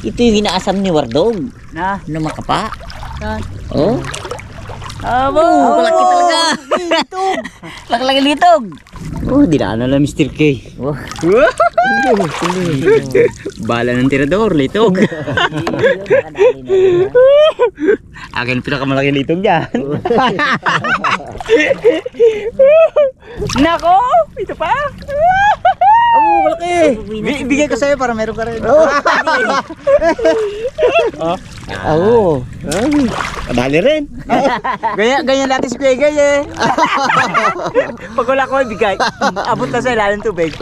Ito yung inaasam ni Wardog. Na? Makapa. Saan? Oh. Abo! Malaki talaga. Litog! Laki-laki litog. Oh, dinaan na lang Mr. K. Oh. Bala ng tirador, litog. Akin pinakamalaki litog dyan. Nako! Ito pa! Oh, malaki! Bigay ko sa'yo para meron ka rin. Oo. Kadali rin. Ganyan natin si Kuya Gay eh. Pag wala ko ibigay, abot na sa ilalim tubig.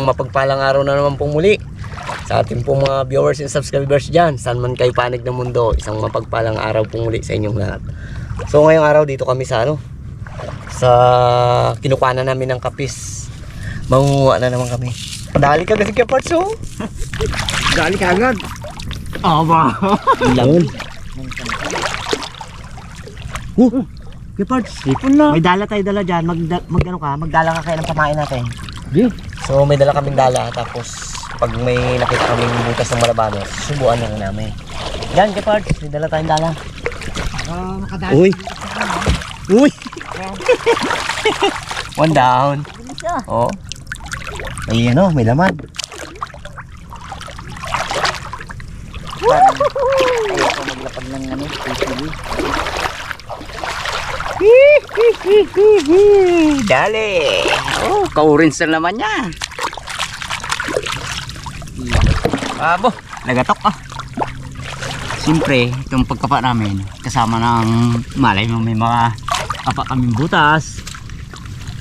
Mapagpalang araw na naman pong muli sa ating pong mga viewers and subscribers dyan, saan man kayo panig ng mundo. Isang mapagpalang araw pong muli sa inyong lahat. So ngayong araw dito kami sa sa kinukuha na namin ng kapis. Mangunguha na naman kami. Dali ka kasi kaya parts oh. Dali ka agad. Aba. Lamun. Kaya parts, may dala tayo dala dyan. Magdala ka kayo ng pamain natin. Yeah. So may dala kaming dala, tapos pag may nakita kaming butas ng malabanos, subuan na lang namin. Yan, Kepards, may dala tayong dala. Uy! Uy! One down. Oh. May may laman. Ayoko maglapag ng Dali! Oh, ka-orange na naman niya. Abo, nagatok ah. Siyempre, itong pagkapa namin, kasama ng malay mo may mga kapa kaming butas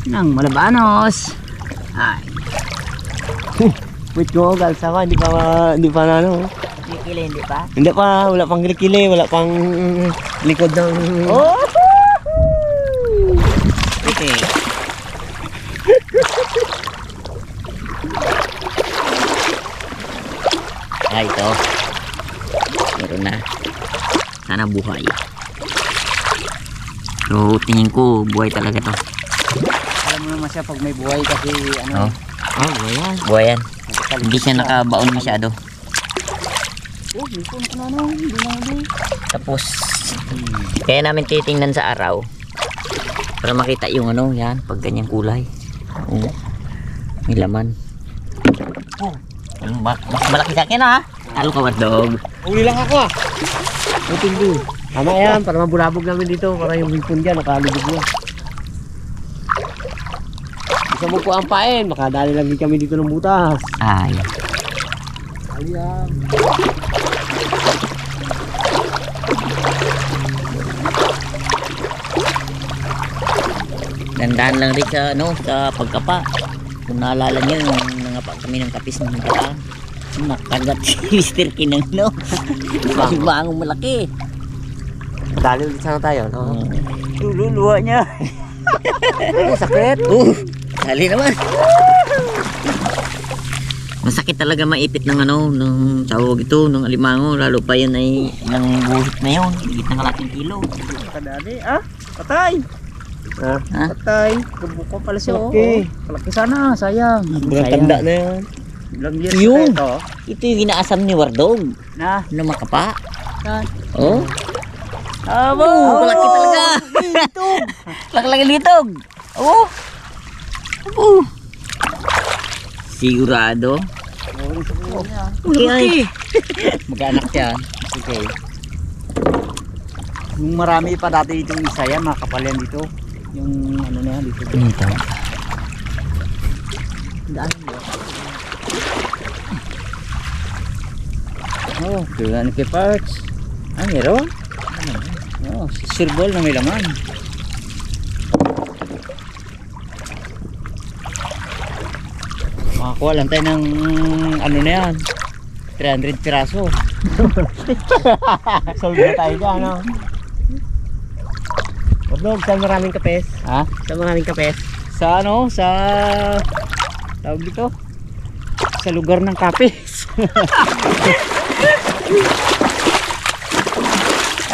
ng malabanos. Ay. Wait ko, galsa ka, hindi pa na ano. Kilikili, hindi pa? Hindi pa, wala pang kilikili, wala pang likod ng... Oh! Okay. Ito. Meron na. Sana buhay. So, tingin ko, buhay talaga to. Alam mo naman siya pag may buhay kasi ano. Oh, buhay yan. Buhay yan. Hindi siya nakabaon masyado. Oh, lipon ko na no. Hindi na huli. Tapos, kaya namin titingnan sa araw. Para makita yung yan, pag ganyang kulay. May laman. Oh, mas malaki sa akin ha. Talo ka, Wardog. Uli lang ako ah. Tingin. Tama yan, para mabulabog namin dito. Para yung hipon dyan, nakalubog mo. Gusto mo po ampain, makadali lang din kami dito ng butas. Ay. Ayan. Dandaan lang rin sa sa pagkapa. Kung naalala nyo, yung nangapa kami ng kapis ng daan, nakagat si Mr. Kinang bangong malaki. Dali ulit sana tayo, no? Luluwa niya. Sakit. Dali naman. Masakit talaga maipit ng ng tawag ito, ng alimango, lalo pa yun ay ng buhit na yun, higit ng kalating kilo. Kadali, patay. Ha? Patay. Kabuko pala siya. Malaki. Malaki sana, sayang. Mga tanda na yan. Ilang years Yung. na ito. Ito yung inaasam ni Wardog. Na. Na makapa. Yan. Oh. Abo! Malaki talaga. Litog! Laki-laki litog. Oh. Oh. Sigurado. Okay. Mag-anak yan. Okay. Yung marami pa dati itong isa yan, mga kapal yan dito. Yung ano na yan dito. Ito. Daan mo. Oh, kailan kay parts. Ah, meron? Oh, sirbol na may laman. Makakuha lang tayo ng ano na yan. 300 piraso. Solve na tayo dyan, no? Wardog, saan maraming kapes? Ha? Saan maraming kapes? Sa ano? Sa tawag dito? Sa lugar ng kapis.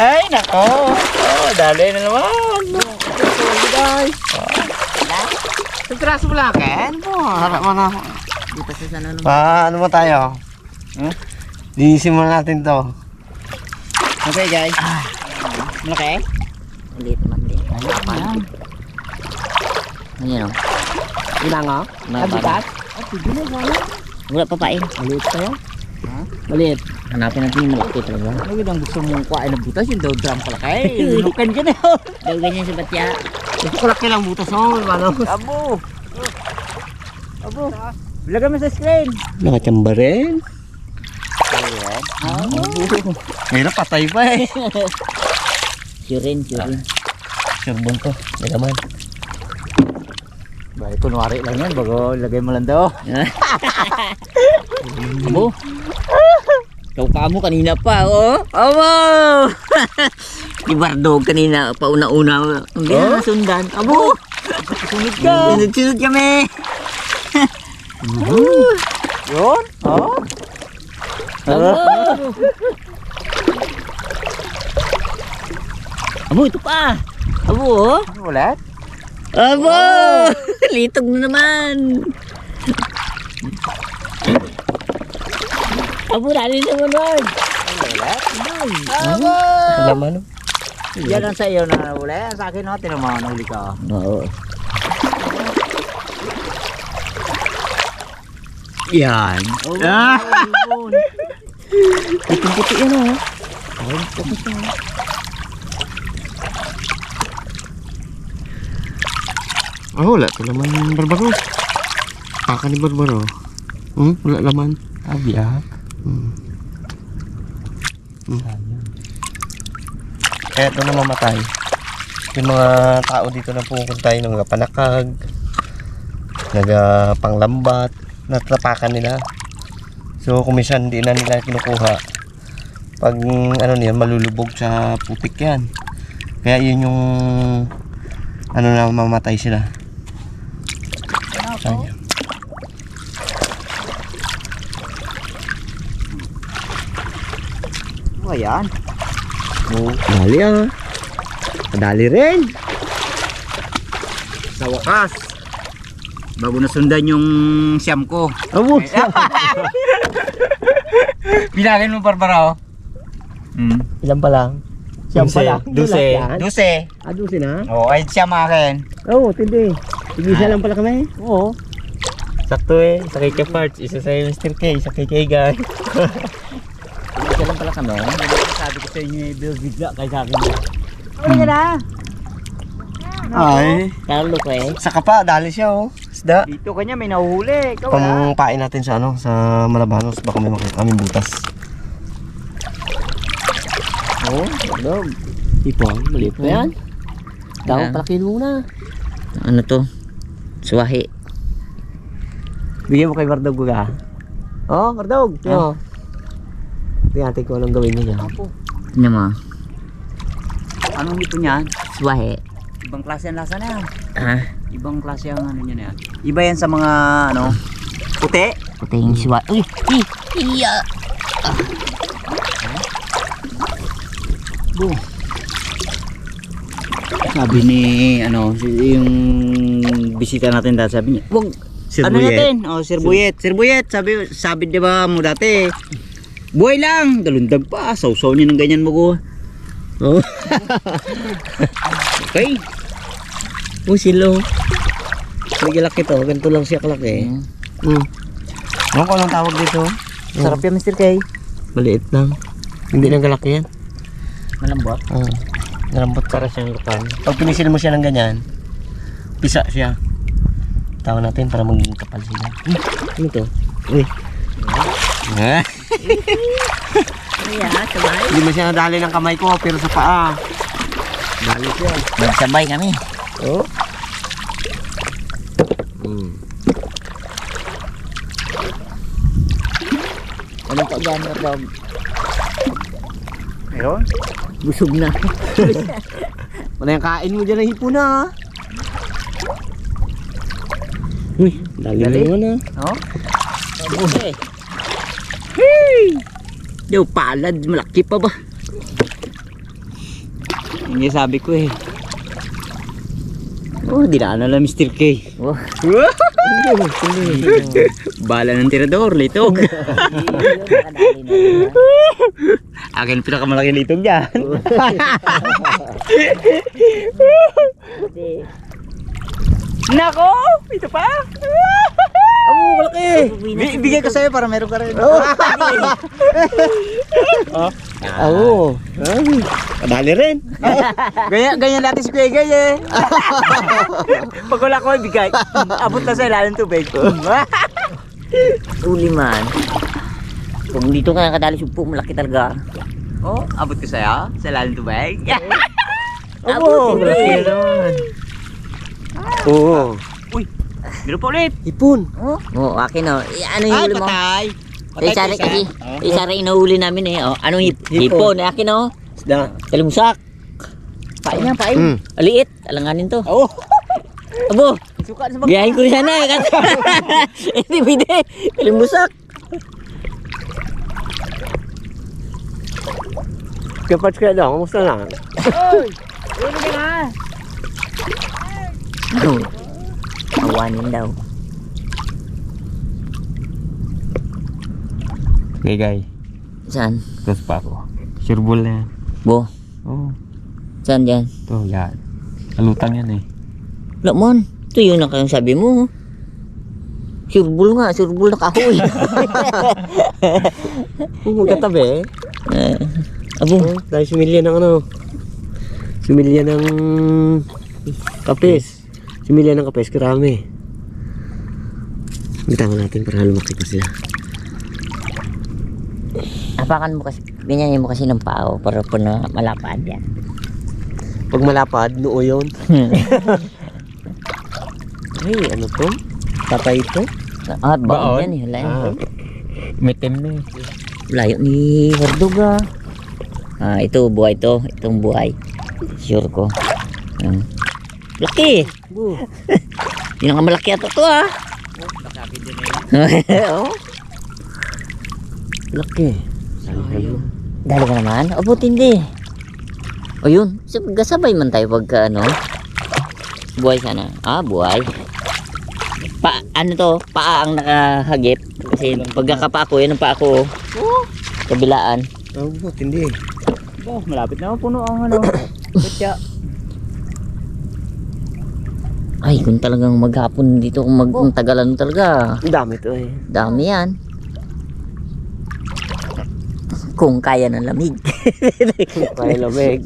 Ay, nako. Oh, dali na naman. guys. Sa piraso mo lang, Ken? Harap mo na. Dito sa sana naman. Ano mo tayo? Huh? Linisin mo natin to. Okay guys. Malaki? Ulit man din. Ayan. Ayan o. Ilang o? Mabigat? Wala pa pa eh. Maliit pa yan. Ha? Maliit. Hanapin natin yung malaki talaga. Ano yun ang gusto mong kuhain ng butas? Yung daw drum palaki. Lunukan ka na yun. Daw ganyan si Batya. Gusto ko laki lang butas mo. Ano? Abo. Abo. Bilagay mo sa screen. Nakachamba rin. Abo. Mayroon patay pa eh. Surin. Surbon to. May laman. Bahay, kunwari lang yan. Bago ilagay mo lang daw. Abo. Ikaw ka mo kanina pa, oh. Abo! Si Bardog kanina, pauna-una. Hindi na nasundan. Abo! Sunod ka. Sunod kami. Yun. Oh. Abo! Abo, ito pa. Abo, oh. Ulit. Abo! Litog na naman. Abo, dali naman, Lord. Abo. Laman. Yan ang sa iyo na uli. Sa akin no, tinamahan na uli ka. Oo. Yan. Ah! Puti yan, oh. Wala. Ito laman barbaro. Paka ni barbaro. Wala laman. Abiyak. Kaya ito na mamatay. Yung mga tao dito na pupunta yung nagapanakag, nagapanglambat, natapakan nila. So kumisan hindi na nila kinukuha. Pag ano niyan malulubog sa putik yan. Kaya yun yung ano na mamatay sila. Ayan. Oh, yan. Dali ah. Dali rin. Sa wakas. Bago nasundan yung siyam ko. Abo. Bilangin mo, Barbara. Ilan pa lang? Siyam pa lang. Duse. Duse. Duse na? Oo, ay siyam akin. Oo, tindi. Tigisa lang pala kami. Oo. Sakto eh. Isa kay K-Parts, isa sa Mr. K, isa kay K-Guy. Isa lang pala kami. Sabi ko sa inyo, Bill, bigla kay sa akin. Ano na? Ay. Carlo ko eh. Saka pa, dali siya oh. Isda. Dito kanya may nahuhuli. Ikaw wala. Pampain natin sa ano, sa Malabanos. Baka may makita kami butas. Oo, dog. Ipon, maliit pa yan. Daw, palakin muna. Ano to? Suwahi. Bigyan mo kay Bardog ka. Oh, Bardog. Ah. Tingnan natin kung anong gawin niya dyan. Ano mo? Anong ito niyan? Suwahi. Ibang klase ang lasa na yan. Ah, Ibang klase ang ano niya na yan. Iba yan sa mga ano, puti. puti yung suwahi. Uy! Iya! Boom. Sabi ni ano, yung bisita natin dati, sabi niya, wag Ano natin? Oh, sirbuyet. Sirbuyet, sabi 'di ba mo dati. Buhay lang, dalundag pa. Sausaw niyo ng ganyan mo ko. Oh. Okay. Oh, silo. May galaki to. Ganito lang siya kalaki. Ano ko anong tawag dito? Sarap yan, Mr. K. Maliit lang. Hindi na galaki yan. Malambot. Nalambot para siyang lupan. Pag pinisil mo siya ng ganyan, pisa siya. Tawag natin para maging kapal sila. Ano to? Uy. Hindi mo siya nadali ng kamay ko, pero sa paa. Dali siya. Magsabay kami. Oh. Ano pa dyan, Rob? Ayun. Busog na. Wala yung kain mo dyan ng hipon na. Uy, dali naman ah. Oh? Buhay. Yo, palad, malaki pa ba? Hindi sabi ko eh. Oh, dinaan na lang Mr. K. Oh. Bala ng tirador, litog. Nakadali na yun, ha? Akin pinakamalaki litog dyan. Nako, ito pa. Oh, malaki. Bigay ko sa'yo para meron ka rin. Oo. Dali rin. Ganyan natin si Kuya Gay eh. Pag wala ko, bigay. Abot na sa ilalim tubig. Uli man. Kung dito ka nakadali sumpo, malaki talaga. Oh, abot ko sa'yo sa ilalim tubig. Oo, malaki naman. Oo. Uy, biro pa ulit. Hipon. Oh, akin oh. Ano yung huli mo? patay. Isari kasi. Isari inuhuli namin eh. Oh, anong hipon? Akin oh. Isda. Kalimsak. Pain yan, pain. Aliit. Alanganin to. Oh. Abo. Suka sa Biyahin ko sana eh. Hindi pwede. Kalimbusak. Kapag kaya daw, kamusta na? Uy, ulo ka nga. Awanin daw. Gay. Saan? Tapos pa ako. Sureball na yan. Bo. Oo. Saan dyan? Ito, yan. Alutang yan eh. Lamon. Ito yun ang sabi mo. Surbul nga. Surbul na kahoy. Magkatabi eh. Abo. Dahil similya ng ano. Similya ng kapis. Similya ng kapis, karami. Bitawan natin para lumaki pa sila. Apakan mo kasi. Ganyan mo kasi ng pao para po na malapad yan. Pag malapad, noo yun. Ay, ano to? Tatay to? Ah, baon yan eh. Layo. Mitim na eh. Layo ni Hordog ah. Ah, ito buhay to. Itong buhay. Sure ko. Laki. Hindi na nga malaki ato to ah. Oh. Laki. Dali ka naman. Abo tindi. O yun. Gasabay man tayo pagka ano. Buhay sana. Ah, buhay. Ano to? Paa ang nakahagip. Kasi pagkakapa ko, yan ang paa ko. Kabilaan. Oh, hindi. Oh, malapit na puno ang ano. Kutya. Ay, kung talagang maghapon dito, kung magtagalan talaga. Ang dami to eh. Dami yan. Kung kaya ng lamig. Kaya lamig.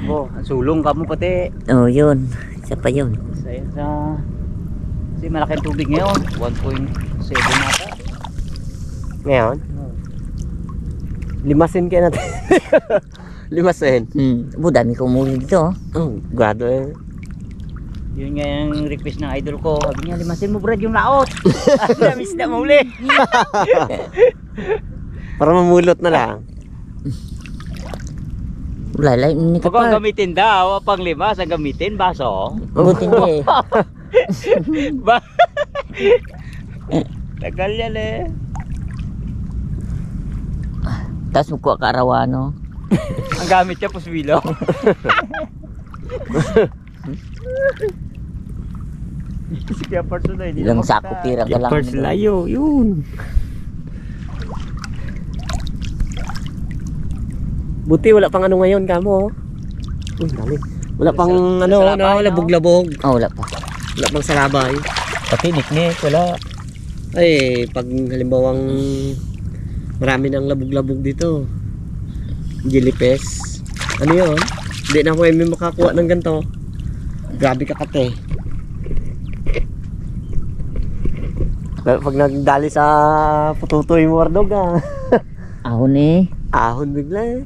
Bo, sulong ka mo pati. Oh, yun. Isa pa yun. Sa kasi malaki ang tubig ngayon. 1.7 nata. Ngayon? Limasin kaya natin. Limasin. Dami kong muli dito. Oh, grado eh. Yun nga yung request ng idol ko. Sabi niya, limasin mo Brad yung laot. Namis na muli. Para mamulot na lang. Wala, hindi ka Huwag pa. gamitin daw. Pang limas ang gamitin. Baso. Buti hindi. Tagal yan eh. Tapos mukha ka arawano. Ang gamit niya puswilo. Si Kuya Parts na hindi Ilang sako pira ka lang. First layo, yun. Buti wala pang ano ngayon kamo. Uy, dami. Wala pang ano, salabay, no? labog-labog. Oh, wala pa. Wala pang salabay. Pati niknik, wala. Ay, pag halimbawang marami ng labog-labog dito. Jellyfish. Ano yun? Hindi na ako may makakuha ng ganito. Grabe ka kate. Pag nagdali sa pututoy mo, Wardog ah. Ahon eh. Ahon bigla eh.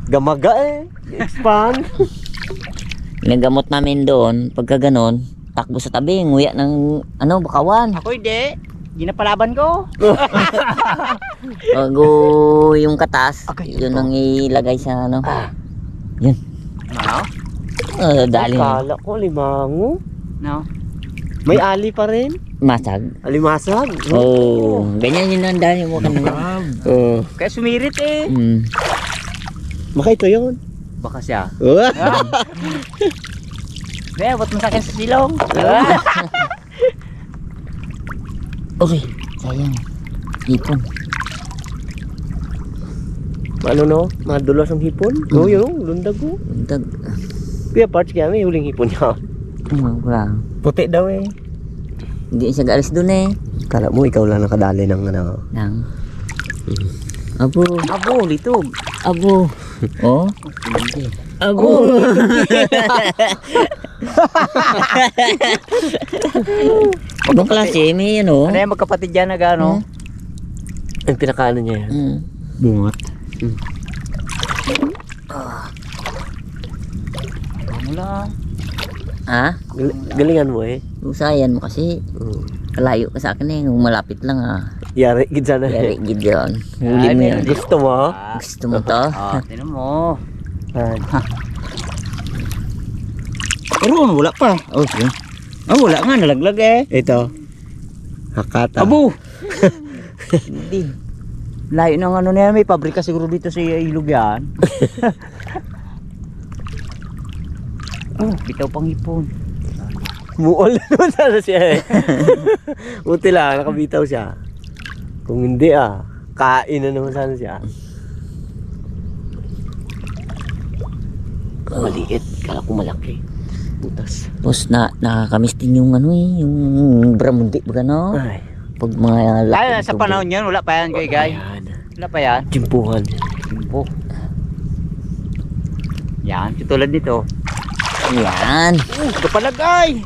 Gamaga eh. Expand. Nagamot namin doon, pagka ganon, takbo sa tabi, nguya ng ano, bakawan. Ako hindi. Ginapalaban ko. Bago yung katas, Okay, yun ito. ang ilagay sa ano. Yun. No? Dali. Kala ko limango. No? May ali pa rin. Masag. Alimasag. Oh, ganyan yun ang dali mo kanina. Oh. Kaya sumirit eh. Mm. Baka ito yun. Baka siya. Ah. Kaya, ba't mo sa akin sa silong? Okay, sayang. Hipon. Ano no? Madulas ang hipon? Oo, yun. Lundag ko. Dag. Kuya Parts kaya may huling hipon niya. Wala. Puti daw eh. Hindi siya gaalis doon eh. Kala mo ikaw lang nakadali ng ano. Nang. Abo. Abo, litog. Abo. Oh. Abo. Ibang klase, may ano. Ano yung magkapatid dyan na gano? Ang pinakaano niya yan. Mm. Bungat. Ano lang. Ah? Galingan mo eh. Usayan mo kasi. Kalayo ka sa akin eh. Kung malapit lang ah. Yari, gid sana Yari, eh. gid yun. Huli mo yan. Gusto mo? Gusto mo to? Tinan mo. Pero wala pa. Oh, sige. Ah, wala nga, nalaglag eh. Ito. Hakata. Abo! Hindi. Layo ng ano na yan, may pabrika siguro dito sa ilog yan. Oh, bitaw pang hipon. Muol naman sana siya eh. Buti lang, nakabitaw siya. Kung hindi ah, kain na naman sana siya. Maliit, kala ko malaki. Butas. Tapos nakakamiss din yung ano eh. Yung bramundi ba no? Ay, Pag mga laki. Ay, sa panahon yan, wala pa yan, guys. ayan. Wala pa yan. Jimpuhan. Timpo. Yan, katulad nito. Yan. Kapalagay!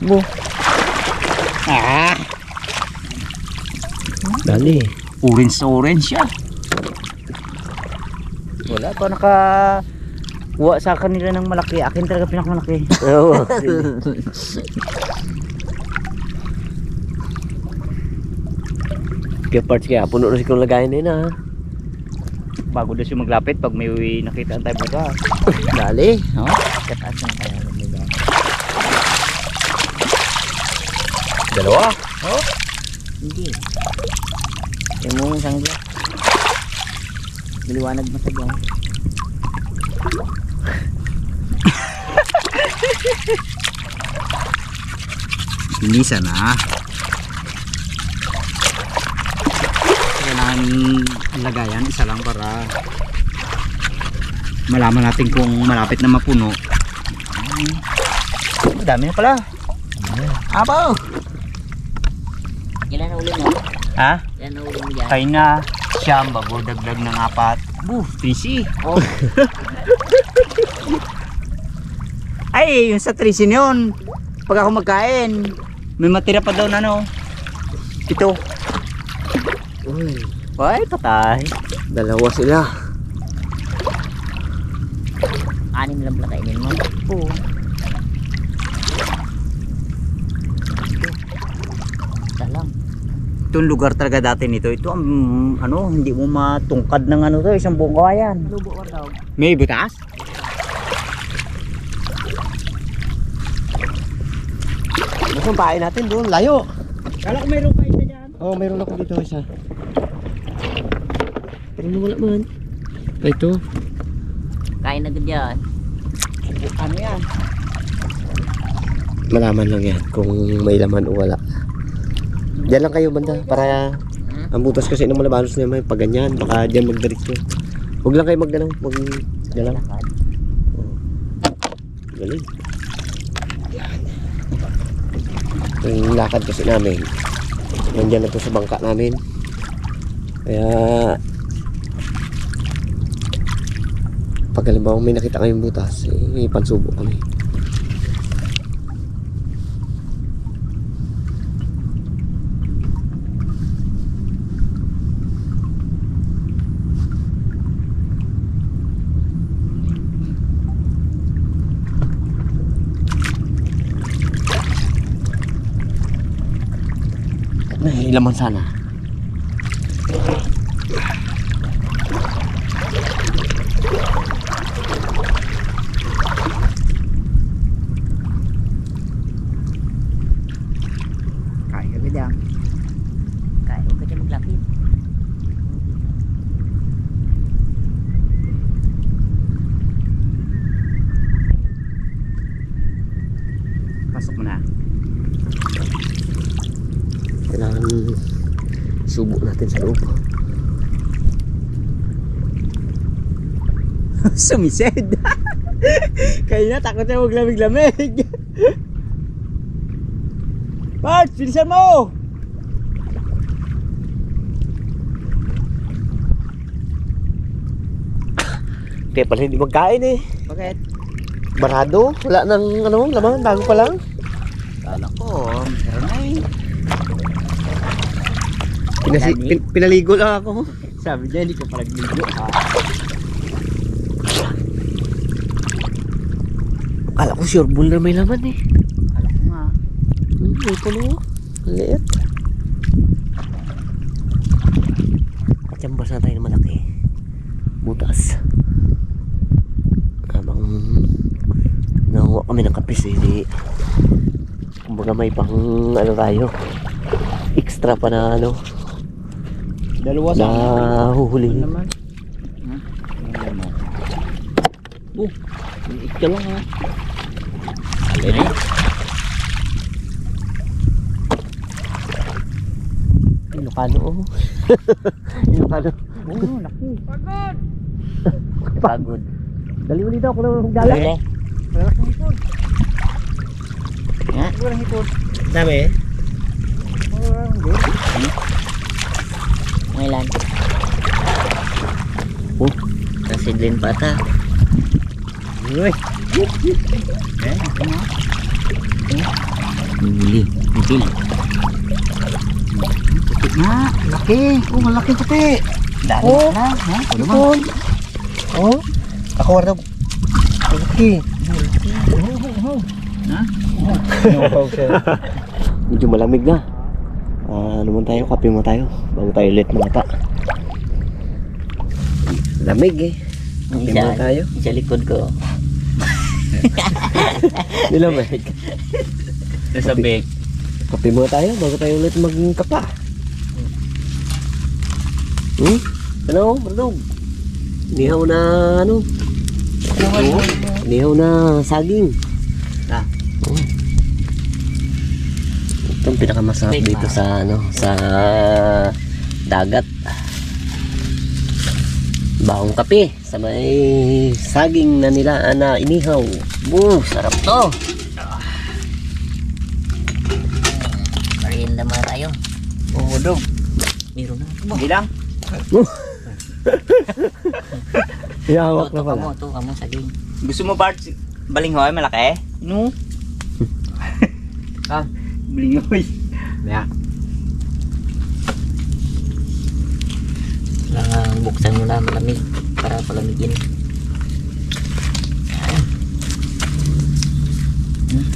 Bo. Ah! Dali. Orange siya. Wala pa kuha sa kanila ng malaki. Akin talaga pinakamalaki. Oo. Kaya parts kaya, puno na siguro lagayan na yun ah. Bago daw siya maglapit pag may nakita ang tayo baga. Dali. No? Kataas ng kaya nila. Dalawa. Hindi. Yung mo yung sangla. Maliwanag mo sa buwan. Sinisa na. Kailangan lagayan isa lang para malaman natin kung malapit na mapuno. Dami na pala. Abaw! Ilan na uli mo? Ha? Ilan na uli mo dyan? Kain na siyam bago dagdag ng 4. Boo, 3C. Oh. Ay, yung sa 3C yun. Pag ako magkain, may matira pa daw na ano. Ito. Uy, Ay, patay. dalawa sila. 6 lang pala kainin mo. Oo. Isa lang. Itong lugar talaga dati nito. Ito ang ano, hindi mo matungkad ng ano to, isang buong kawayan. May butas? Gusto pain natin doon, layo. Kala ko mayroon pa isa dyan. Oo, mayroon ako dito isa. Pero wala man. Ito. Kain agad yan. Ano yan? malaman lang yan kung may laman o wala. Diyan lang kayo banda para ang butas kasi ng malabanos na may pag ganyan, baka diyan magdiretso. Huwag lang kayo magdalaw, huwag dalaw. Galing. Yung lakad kasi namin, nandiyan na to sa bangka namin. Kaya pag halimbawa may nakita kayong butas, pansubo kami. May laman sana. Kain kami dyan. Kaya huwag ka dyan maglapit. Pasok mo na. Kailangan subo natin sa loob. Sumised. Kaya na, takot na huwag lamig-lamig. Bart, bilisan mo! Kaya pala hindi magkain eh. Bakit? Barado, wala nang ano, laman, bago pa lang. Kala ko, meron na eh. Pinaligo lang ako. Sabi niya, hindi ko pala nagligo ha. Kala ko sure bull na may laman eh. Kala ko nga. May puno. Ang liit. Katsambas na tayo ng malaki. Butas. Habang nakuha kami ng kapis eh. Di, kumbaga may pang ano tayo. Extra pa na ano. Dalawa Na sa huhulihin. naman. Ayan mo. Liit ka lang ha. Alin? Ilocano oh. Ilocano. Oo, laki. Pagod. Dali mo dito ako lang magdala. Huli. Wala kang hipon. Ha? Wala hipon. Dami eh. Wala kang hipon. Ngayon. Nasidlin pa ata. Uy. Eh, ito nga. Huli. Huli. Puti nga. Laki. Oh, malaki puti. Dali Oh. na. Ha? O naman. Ipon. Oh. Ako warna. Okay. Ha? Medyo malamig na. Ano man tayo, kape mo tayo bago tayo ulit mata. Lamig eh. Kape mo tayo. Sa likod ko. Nilamig. Nasa bag. Kape mo tayo bago tayo ulit magkapa. Ano? Bardog. Nihaw na ano? Nihaw na saging. Ah. Oh. Ito ang pinakamasarap Wait, dito sa ano, sa dagat. Bahong kape sa may saging na nila na inihaw. Sarap to. Merienda muna tayo. Oo, dog. Meron na. Hindi lang. Ihawak na Ito pala. kamo, ito kamo saging. Gusto mo Bart, balinghoy malaki? No. Ah, balinghoy. Yeah. Kailangan buksan muna malamig para palamigin.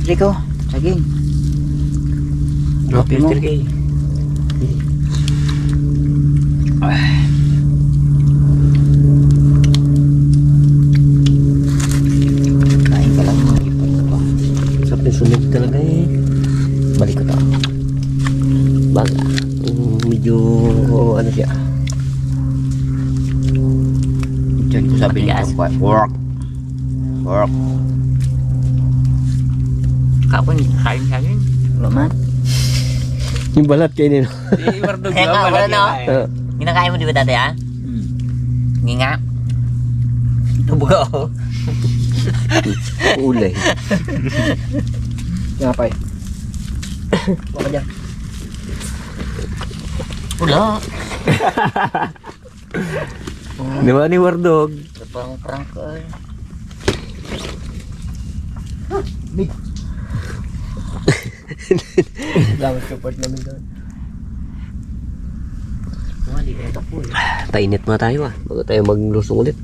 Rico, saging. Drop mo. filter kay. Kain ka lang mga ipon pa. Sarap yung sunog talaga eh. Balik ko to. Baga. Medyo ano siya. Diyan ko sabi niya, Matigas. work. Work. Kapon, kain. Wala man. Yung balat kayo nino. Si Wardog Kaya nga, wala na. eh. Ginakain mo di ba dati ha? Nga. Tubuga ako. Ulay. Ngapay. Baka dyan. Wala. Di ba ni Wardog? Parang prank ko eh. Dapat support namin doon. Wala, di ba ito po eh. Tainit mga tayo bago tayo maglusong ulit.